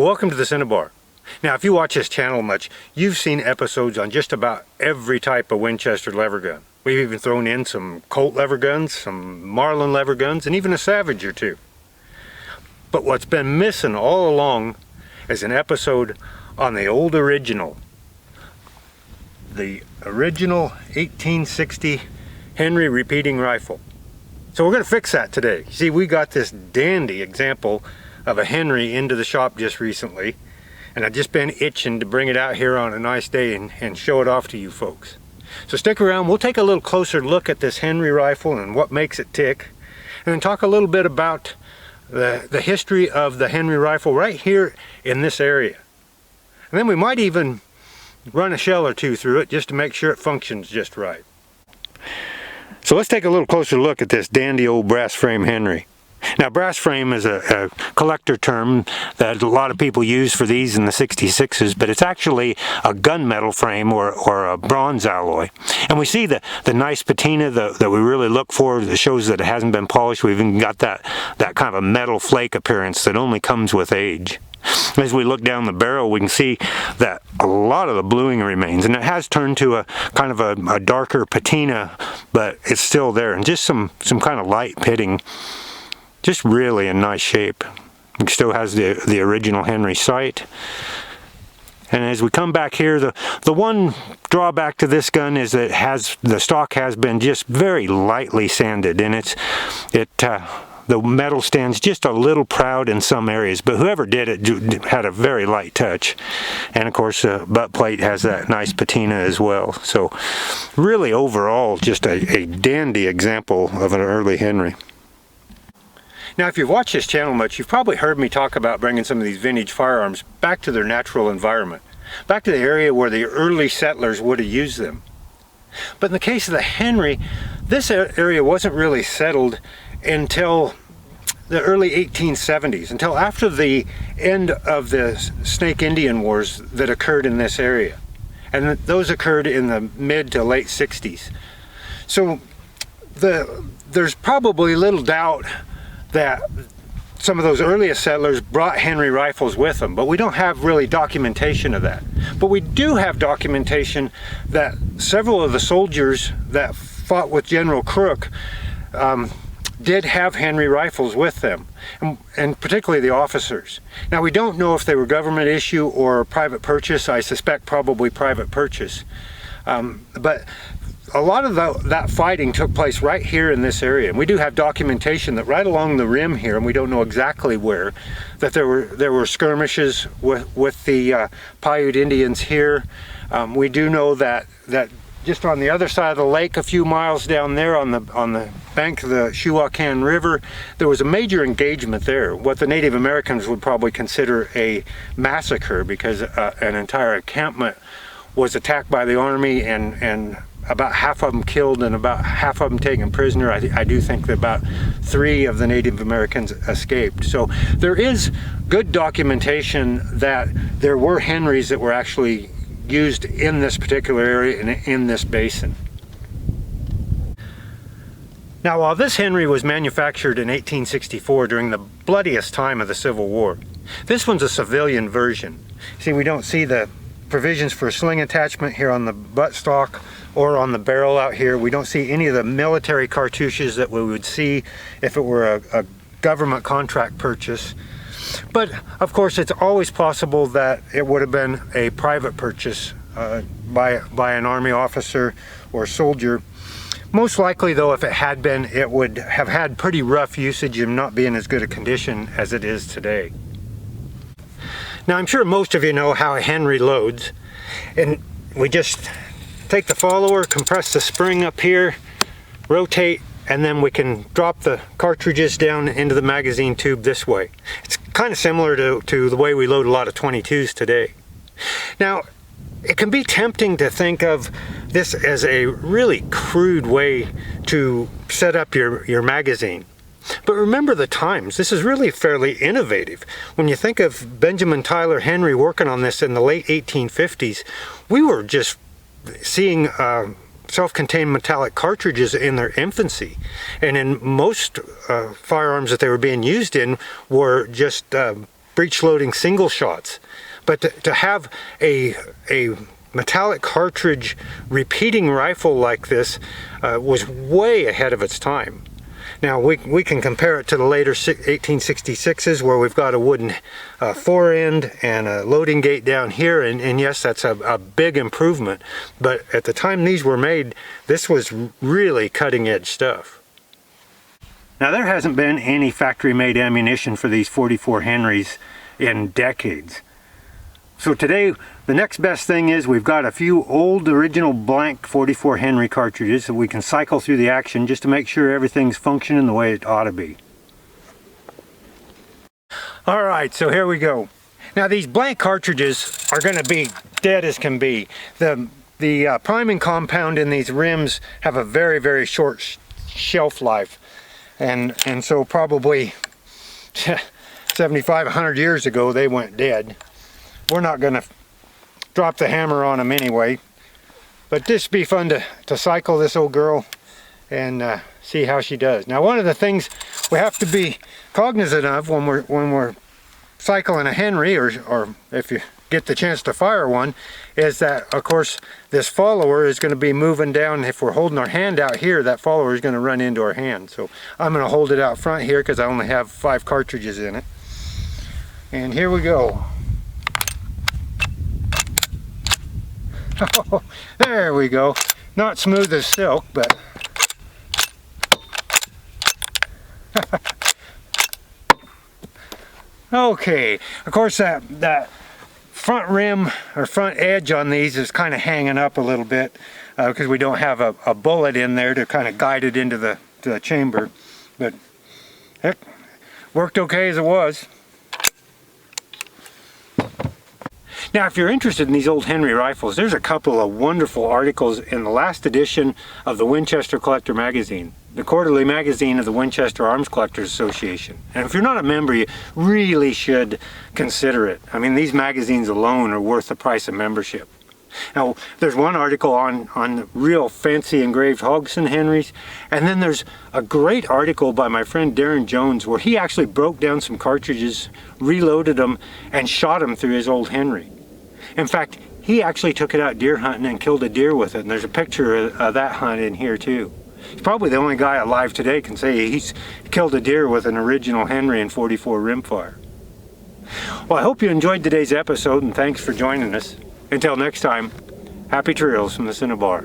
welcome to the Cinnabar. Now, if you watch this channel much, you've seen episodes on just about every type of Winchester lever gun. We've even thrown in some Colt lever guns, some Marlin lever guns, and even a Savage or two. But what's been missing all along is an episode on the old original. The original 1860 Henry repeating rifle. So we're going to fix that today. See, we got this dandy example of a Henry into the shop just recently, and I've just been itching to bring it out here on a nice day and show it off to you folks. So stick around, we'll take a little closer look at this Henry rifle and what makes it tick, and then talk a little bit about the history of the Henry rifle right here in this area. And then we might even run a shell or two through it just to make sure it functions just right. So let's take a little closer look at this dandy old brass frame Henry. Now, brass frame is a collector term that a lot of people use for these in the 66s, but it's actually a gunmetal frame or a bronze alloy. And we see the nice patina that we really look for that shows that it hasn't been polished. We've even got that kind of a metal flake appearance that only comes with age. As we look down the barrel, we can see that a lot of the bluing remains, and it has turned to a kind of a darker patina, but it's still there, and just some kind of light pitting. Just really in nice shape. It still has the original Henry sight. And as we come back here, the one drawback to this gun is that the stock has been just very lightly sanded, and the metal stands just a little proud in some areas, but whoever did it had a very light touch. And of course, the butt plate has that nice patina as well. So really overall, just a dandy example of an early Henry. Now, if you've watched this channel much, you've probably heard me talk about bringing some of these vintage firearms back to their natural environment, back to the area where the early settlers would have used them. But in the case of the Henry, this area wasn't really settled until the early 1870s, until after the end of the Snake Indian Wars that occurred in this area. And those occurred in the mid to late 60s. So there's probably little doubt that some of those earliest settlers brought Henry rifles with them, but we don't have really documentation of that. But we do have documentation that several of the soldiers that fought with General Crook did have Henry rifles with them, and particularly the officers. Now, we don't know if they were government issue or private purchase. I suspect probably private purchase. But a lot of that fighting took place right here in this area, and we do have documentation that right along the rim here, and we don't know exactly where, that there were skirmishes with the Paiute Indians here. We do know that just on the other side of the lake, a few miles down there on the bank of the Shuwakan River, there was a major engagement there, what the Native Americans would probably consider a massacre, because an entire encampment was attacked by the army, and about half of them killed and about half of them taken prisoner. I do think that about 3 of the Native Americans escaped. So there is good documentation that there were Henrys that were actually used in this particular area and in this basin. Now, while this Henry was manufactured in 1864 during the bloodiest time of the Civil War, this one's a civilian version. See, we don't see the provisions for sling attachment here on the buttstock or on the barrel out here. We don't see any of the military cartouches that we would see if it were a government contract purchase. But of course, it's always possible that it would have been a private purchase by an army officer or soldier. Most likely, though, if it had been, it would have had pretty rough usage and not be in as good a condition as it is today. Now, I'm sure most of you know how a Henry loads, and we just take the follower, compress the spring up here, rotate, and then we can drop the cartridges down into the magazine tube this way. It's kind of similar to the way we load a lot of 22s today. Now, it can be tempting to think of this as a really crude way to set up your magazine. But remember the times. This is really fairly innovative. When you think of Benjamin Tyler Henry working on this in the late 1850s, we were just seeing self-contained metallic cartridges in their infancy. And in most firearms that they were being used in were just breech loading single shots. But to have a metallic cartridge repeating rifle like this was way ahead of its time. Now we can compare it to the later 1866s where we've got a wooden fore end and a loading gate down here, and yes, that's a big improvement, but at the time these were made, this was really cutting edge stuff. Now there hasn't been any factory made ammunition for these 44 Henrys in decades. So today, the next best thing is we've got a few old original blank 44 Henry cartridges that we can cycle through the action just to make sure everything's functioning the way it ought to be. Alright, so here we go. Now these blank cartridges are going to be dead as can be. The priming compound in these rims have a very, very short shelf life. And so probably 75, 100 years ago they went dead. We're not going to drop the hammer on them anyway, but this would be fun to cycle this old girl and see how she does. Now one of the things we have to be cognizant of when we're cycling a Henry, or if you get the chance to fire one, is that of course this follower is going to be moving down. If we're holding our hand out here, that follower is going to run into our hand. So I'm going to hold it out front here because I only have 5 cartridges in it. And here we go. Oh, there we go. Not smooth as silk, but okay. Of course that front rim or front edge on these is kind of hanging up a little bit because we don't have a bullet in there to kind of guide it into the chamber, but heck, worked okay as it was. Now, if you're interested in these old Henry rifles, there's a couple of wonderful articles in the last edition of the Winchester Collector Magazine, the quarterly magazine of the Winchester Arms Collectors Association. And if you're not a member, you really should consider it. I mean, these magazines alone are worth the price of membership. Now, there's one article on real fancy engraved Hodgson Henrys, and then there's a great article by my friend Darren Jones where he actually broke down some cartridges, reloaded them, and shot them through his old Henry. In fact, he actually took it out deer hunting and killed a deer with it, and there's a picture of that hunt in here too. He's probably the only guy alive today can say he's killed a deer with an original Henry and 44 rimfire. Well, I hope you enjoyed today's episode, and thanks for joining us. Until next time, happy trails from the Cinnabar.